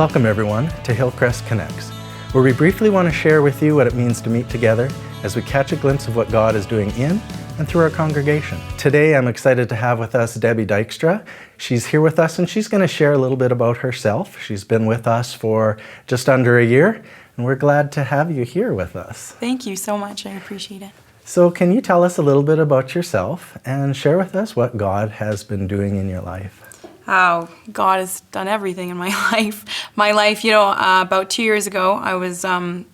Welcome everyone to Hillcrest Connects, where we briefly want to share with you what it means to meet together as we catch a glimpse of what God is doing in and through our congregation. Today I'm excited to have with us Debbie Dykstra. She's here with us and she's going to share a little bit about herself. She's been with us for just under a year and we're glad to have you here with us. Thank you so much. I appreciate it. So can you tell us a little bit about yourself and share with us what God has been doing in your life? Oh, God has done everything in my life. About 2 years ago, I was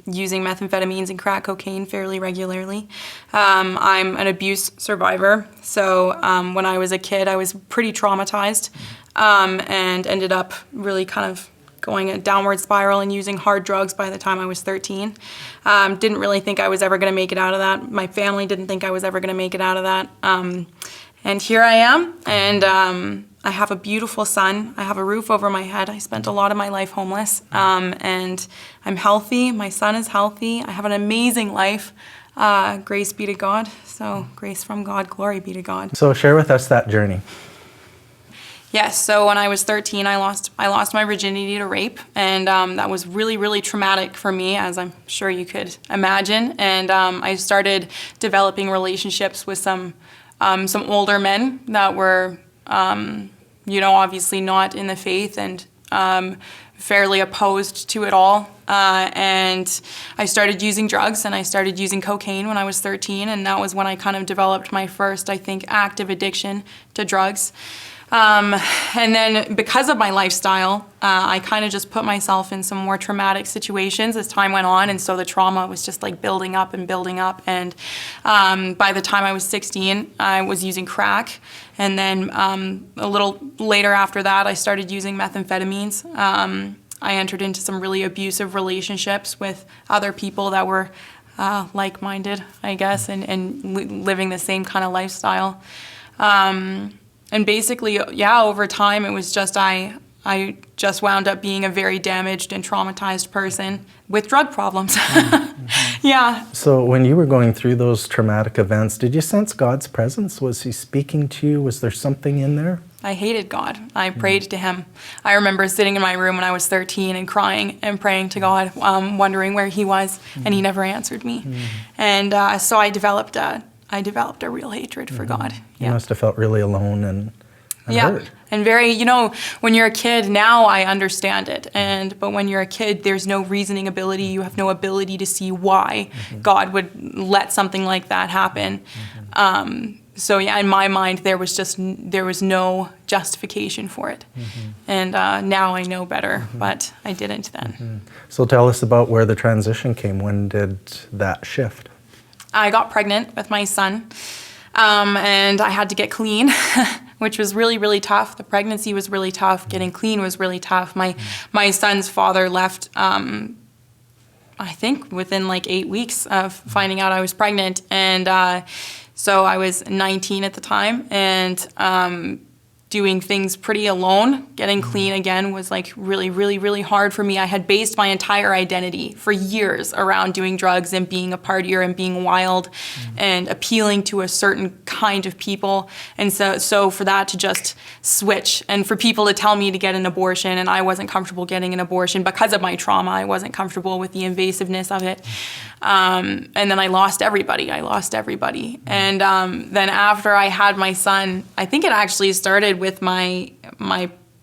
using methamphetamines and crack cocaine fairly regularly. I'm an abuse survivor, so when I was a kid, I was pretty traumatized and ended up really kind of going a downward spiral and using hard drugs by the time I was 13. Didn't really think I was ever going to make it out of that. My family didn't think I was ever going to make it out of that. And here I am, and I have a beautiful son. I have a roof over my head. I spent a lot of my life homeless, and I'm healthy. My son is healthy. I have an amazing life. Grace be to God. So grace from God, glory be to God. So share with us that journey. Yes, so when I was 13, I lost my virginity to rape, and that was really, really traumatic for me, as I'm sure you could imagine. And I started developing relationships with some older men that were, obviously not in the faith and fairly opposed to it all. And I started using drugs, and I started using cocaine when I was 13, and that was when I kind of developed my first, I think, active addiction to drugs. And then because of my lifestyle, I kind of just put myself in some more traumatic situations as time went on, and so the trauma was just like building up and building up. And by the time I was 16, I was using crack, and then a little later after that, I started using methamphetamines. I entered into some really abusive relationships with other people that were like-minded, I guess, and living the same kind of lifestyle. And basically, over time, it was just I just wound up being a very damaged and traumatized person with drug problems. Yeah. So when you were going through those traumatic events, did you sense God's presence? Was he speaking to you? Was there something in there? I hated God. I prayed to him. I remember sitting in my room when I was 13 and crying and praying to God, wondering where he was, and he never answered me. And so I developed a real hatred for God. You must have felt really alone and hurt. And very, when you're a kid, now I understand it. But when you're a kid, there's no reasoning ability. You have no ability to see why God would let something like that happen. So in my mind, there was no justification for it. And now I know better, but I didn't then. So tell us about where the transition came. When did that shift? I got pregnant with my son, and I had to get clean, which was really, really tough. The pregnancy was really tough. Getting clean was really tough. My son's father left, I think, within like 8 weeks of finding out I was pregnant. And so I was 19 at the time, and doing things pretty alone. Getting clean again was like really, really, really hard for me. I had based my entire identity for years around doing drugs and being a partier and being wild and appealing to a certain kind of people. And so for that to just switch and for people to tell me to get an abortion, and I wasn't comfortable getting an abortion because of my trauma. I wasn't comfortable with the invasiveness of it. And then I lost everybody. And then after I had my son, I think it actually started with my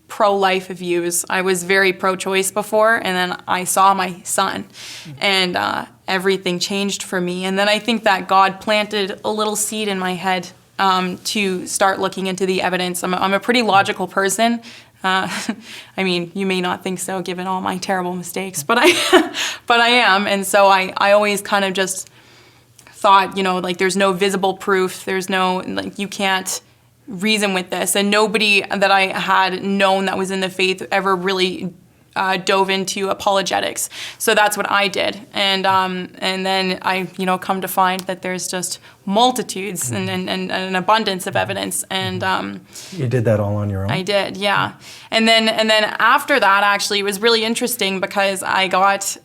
pro-life views. I was very pro-choice before, and then I saw my son, and everything changed for me. And then I think that God planted a little seed in my head to start looking into the evidence. I'm a pretty logical person. I mean, you may not think so given all my terrible mistakes, but I am. And so I always kind of just thought, like there's no visible proof. There's no, like, you can't reason with this. And nobody that I had known that was in the faith ever really dove into apologetics. So that's what I did. And then I, come to find that there's just multitudes and an abundance of evidence. And you did that all on your own? I did, yeah. And then after that, actually, it was really interesting because I got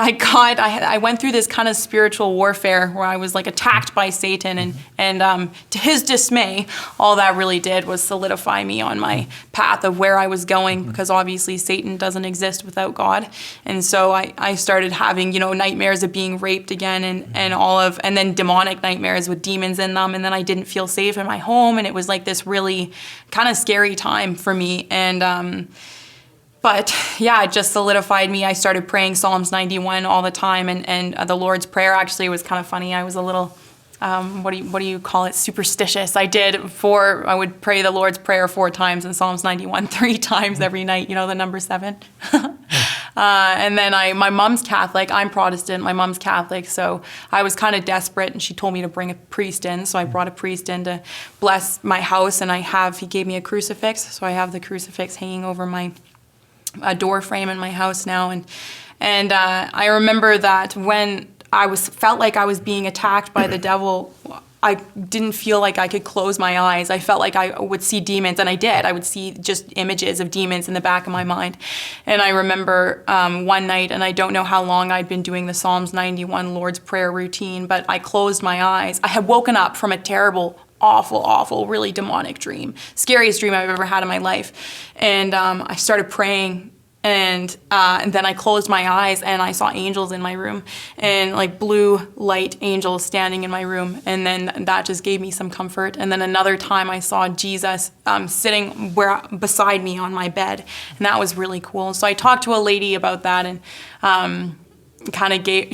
I went through this kind of spiritual warfare where I was like attacked by Satan, and to his dismay, all that really did was solidify me on my path of where I was going, because obviously Satan doesn't exist without God. And so I started having, nightmares of being raped again, and then demonic nightmares with demons in them, and then I didn't feel safe in my home, and it was like this really kind of scary time for me. But yeah, it just solidified me. I started praying Psalms 91 all the time, and the Lord's Prayer actually was kind of funny. I was a little, what do you call it, superstitious. I would pray the Lord's Prayer 4 times and Psalms 91 3 times every night, the number 7. And then my mom's Catholic, I'm Protestant, my mom's Catholic, so I was kind of desperate, and she told me to bring a priest in, so I brought a priest in to bless my house, and he gave me a crucifix, so I have the crucifix hanging over my door frame in my house now, and I remember that when I felt like I was being attacked by the devil, I didn't feel like I could close my eyes. I felt like I would see demons, and I did. I would see just images of demons in the back of my mind. And I remember one night, and I don't know how long I'd been doing the Psalms 91 Lord's Prayer routine, but I closed my eyes. I had woken up from a terrible, awful, really demonic dream. Scariest dream I've ever had in my life. And I started praying, and then I closed my eyes, and I saw angels in my room, and like blue light angels standing in my room. And then that just gave me some comfort. And then another time I saw Jesus sitting beside me on my bed, and that was really cool. So I talked to a lady about that, and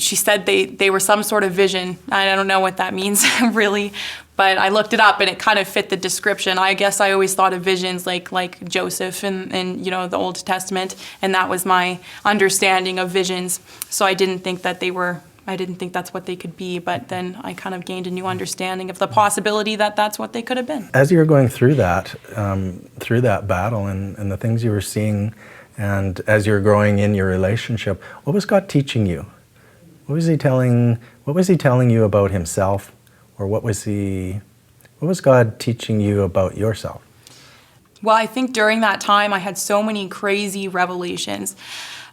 she said they were some sort of vision. I don't know what that means really, but I looked it up, and it kind of fit the description. I guess I always thought of visions like Joseph in the Old Testament, and that was my understanding of visions. So I didn't think that's what they could be, but then I kind of gained a new understanding of the possibility that that's what they could have been. As you were going through that battle and the things you were seeing, and as you're growing in your relationship, what was God teaching you? What was He telling you about Himself, or what was God teaching you about yourself? Well, I think during that time I had so many crazy revelations.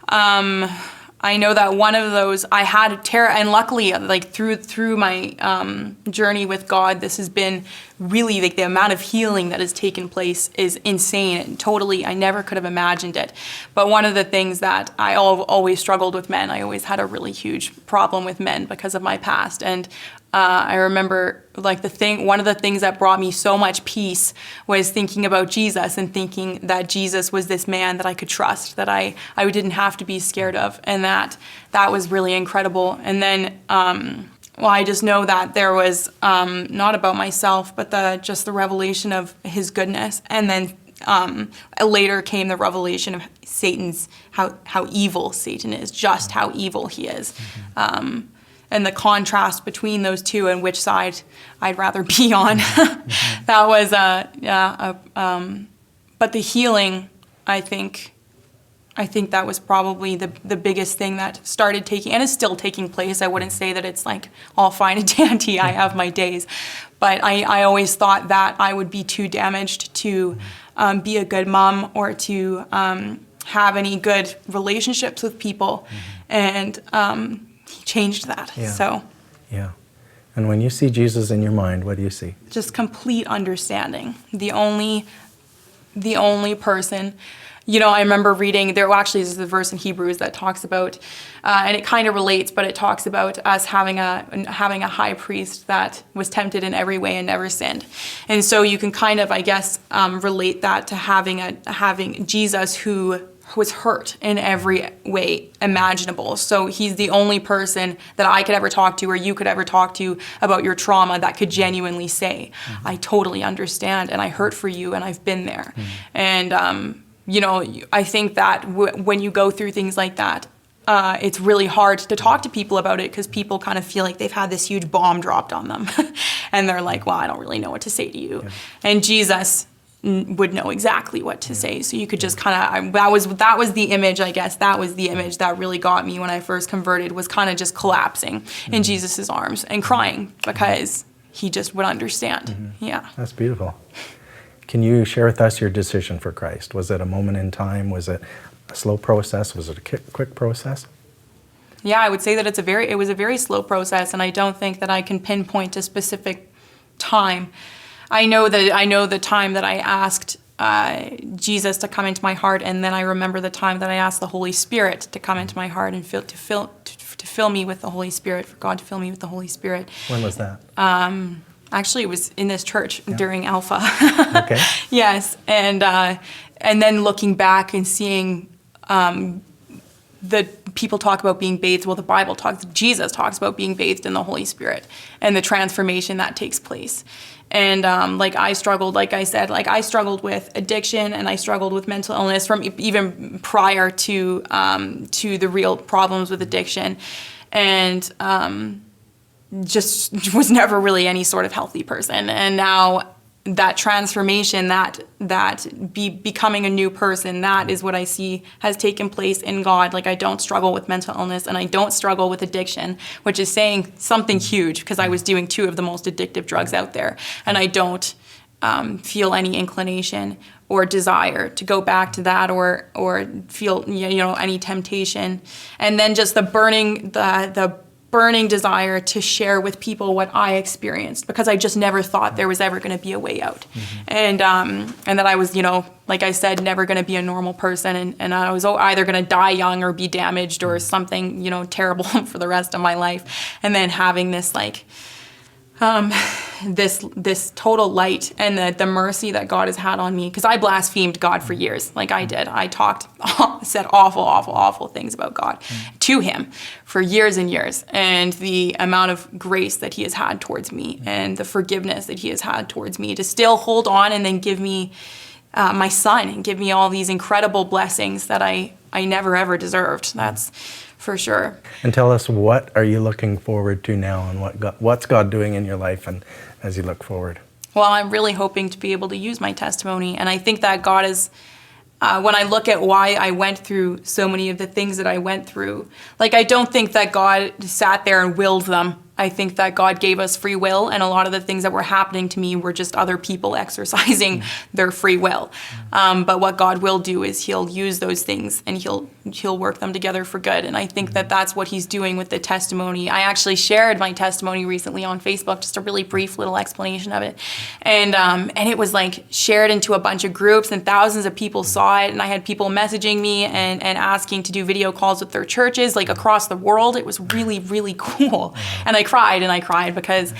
I know that one of those I had terror, and luckily, like through my journey with God, this has been really like the amount of healing that has taken place is insane. And totally, I never could have imagined it. But one of the things that I always struggled with men. I always had a really huge problem with men because of my past, and I remember one of the things that brought me so much peace was thinking about Jesus, and thinking that Jesus was this man that I could trust, that I didn't have to be scared of, and that was really incredible. And then, I just know that there was not about myself, but just the revelation of His goodness, and then later came the revelation of how evil Satan is, just how evil he is. And the contrast between those two, and which side I'd rather be on. That was, but the healing, I think that was probably the biggest thing that started taking, and is still taking place. I wouldn't say that it's like all fine and dandy. I have my days. But I always thought that I would be too damaged to be a good mom, or to have any good relationships with people. And He changed that. Yeah. And when you see Jesus in your mind, what do you see? Just complete understanding. The only person. I remember reading, there's a verse in Hebrews that talks about, and it kind of relates, but it talks about us having a high priest that was tempted in every way and never sinned. And so you can kind of, I guess, relate that to having Jesus who was hurt in every way imaginable. So He's the only person that I could ever talk to, or you could ever talk to, about your trauma that could genuinely say, I totally understand, and I hurt for you, and I've been there. And, I think that when you go through things like that, it's really hard to talk to people about it, because people kind of feel like they've had this huge bomb dropped on them. And they're like, well, I don't really know what to say to you. Yeah. And Jesus would know exactly what to say. So you could just kind of, that was the image, I guess. That was the image that really got me when I first converted, was kind of just collapsing in Jesus's arms and crying, because He just would understand. Yeah. That's beautiful. Can you share with us your decision for Christ? Was it a moment in time? Was it a slow process? Was it a quick process? Yeah, I would say that it was a very slow process, and I don't think that I can pinpoint a specific time. I know the time that I asked Jesus to come into my heart, and then I remember the time that I asked the Holy Spirit to come into my heart and to fill me with the Holy Spirit, for God to fill me with the Holy Spirit. When was that? Actually, it was in this church during Alpha. Okay. Yes, and then looking back and seeing the people talk about being bathed. Well, Jesus talks about being bathed in the Holy Spirit and the transformation that takes place. And I struggled with addiction, and I struggled with mental illness from even prior to the real problems with addiction, and just was never really any sort of healthy person. And now that transformation, becoming a new person, that is what I see has taken place in God. Like, I don't struggle with mental illness, and I don't struggle with addiction, which is saying something huge, because I was doing 2 of the most addictive drugs out there, and I don't feel any inclination or desire to go back to that, or feel any temptation. And then just the burning desire to share with people what I experienced, because I just never thought there was ever going to be a way out. And that I was, like I said, never going to be a normal person, and I was either going to die young or be damaged or something, terrible for the rest of my life. And then having this this total light and the mercy that God has had on me, because I blasphemed God for years. Like, I did. I said awful things about God to him for years and years. And the amount of grace that he has had towards me, and the forgiveness that he has had towards me, to still hold on and then give me my son, and give me all these incredible blessings that I never ever deserved. That's for sure. And tell us, what are you looking forward to now, and what's God doing in your life, and as you look forward? Well, I'm really hoping to be able to use my testimony, and I think that God is, when I look at why I went through so many of the things that I went through, I don't think that God sat there and willed them. I think that God gave us free will, and a lot of the things that were happening to me were just other people exercising their free will. But what God will do is he'll use those things, and he'll work them together for good. And I think that that's what he's doing with the testimony. I actually shared my testimony recently on Facebook, just a really brief little explanation of it. And it was shared into a bunch of groups, and thousands of people saw it. And I had people messaging me and asking to do video calls with their churches, across the world. It was really, really cool. And I cried because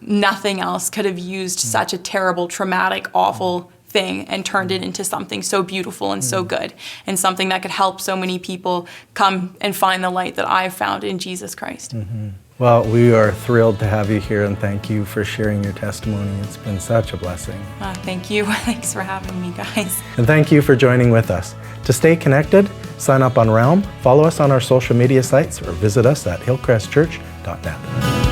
nothing else could have used such a terrible, traumatic, awful thing and turned it into something so beautiful and so good, and something that could help so many people come and find the light that I've found in Jesus Christ. Well, we are thrilled to have you here, and thank you for sharing your testimony. It's been such a blessing. Thank you. Thanks for having me, guys. And thank you for joining with us. To stay connected, sign up on Realm, follow us on our social media sites, or visit us at hillcrestchurch.net.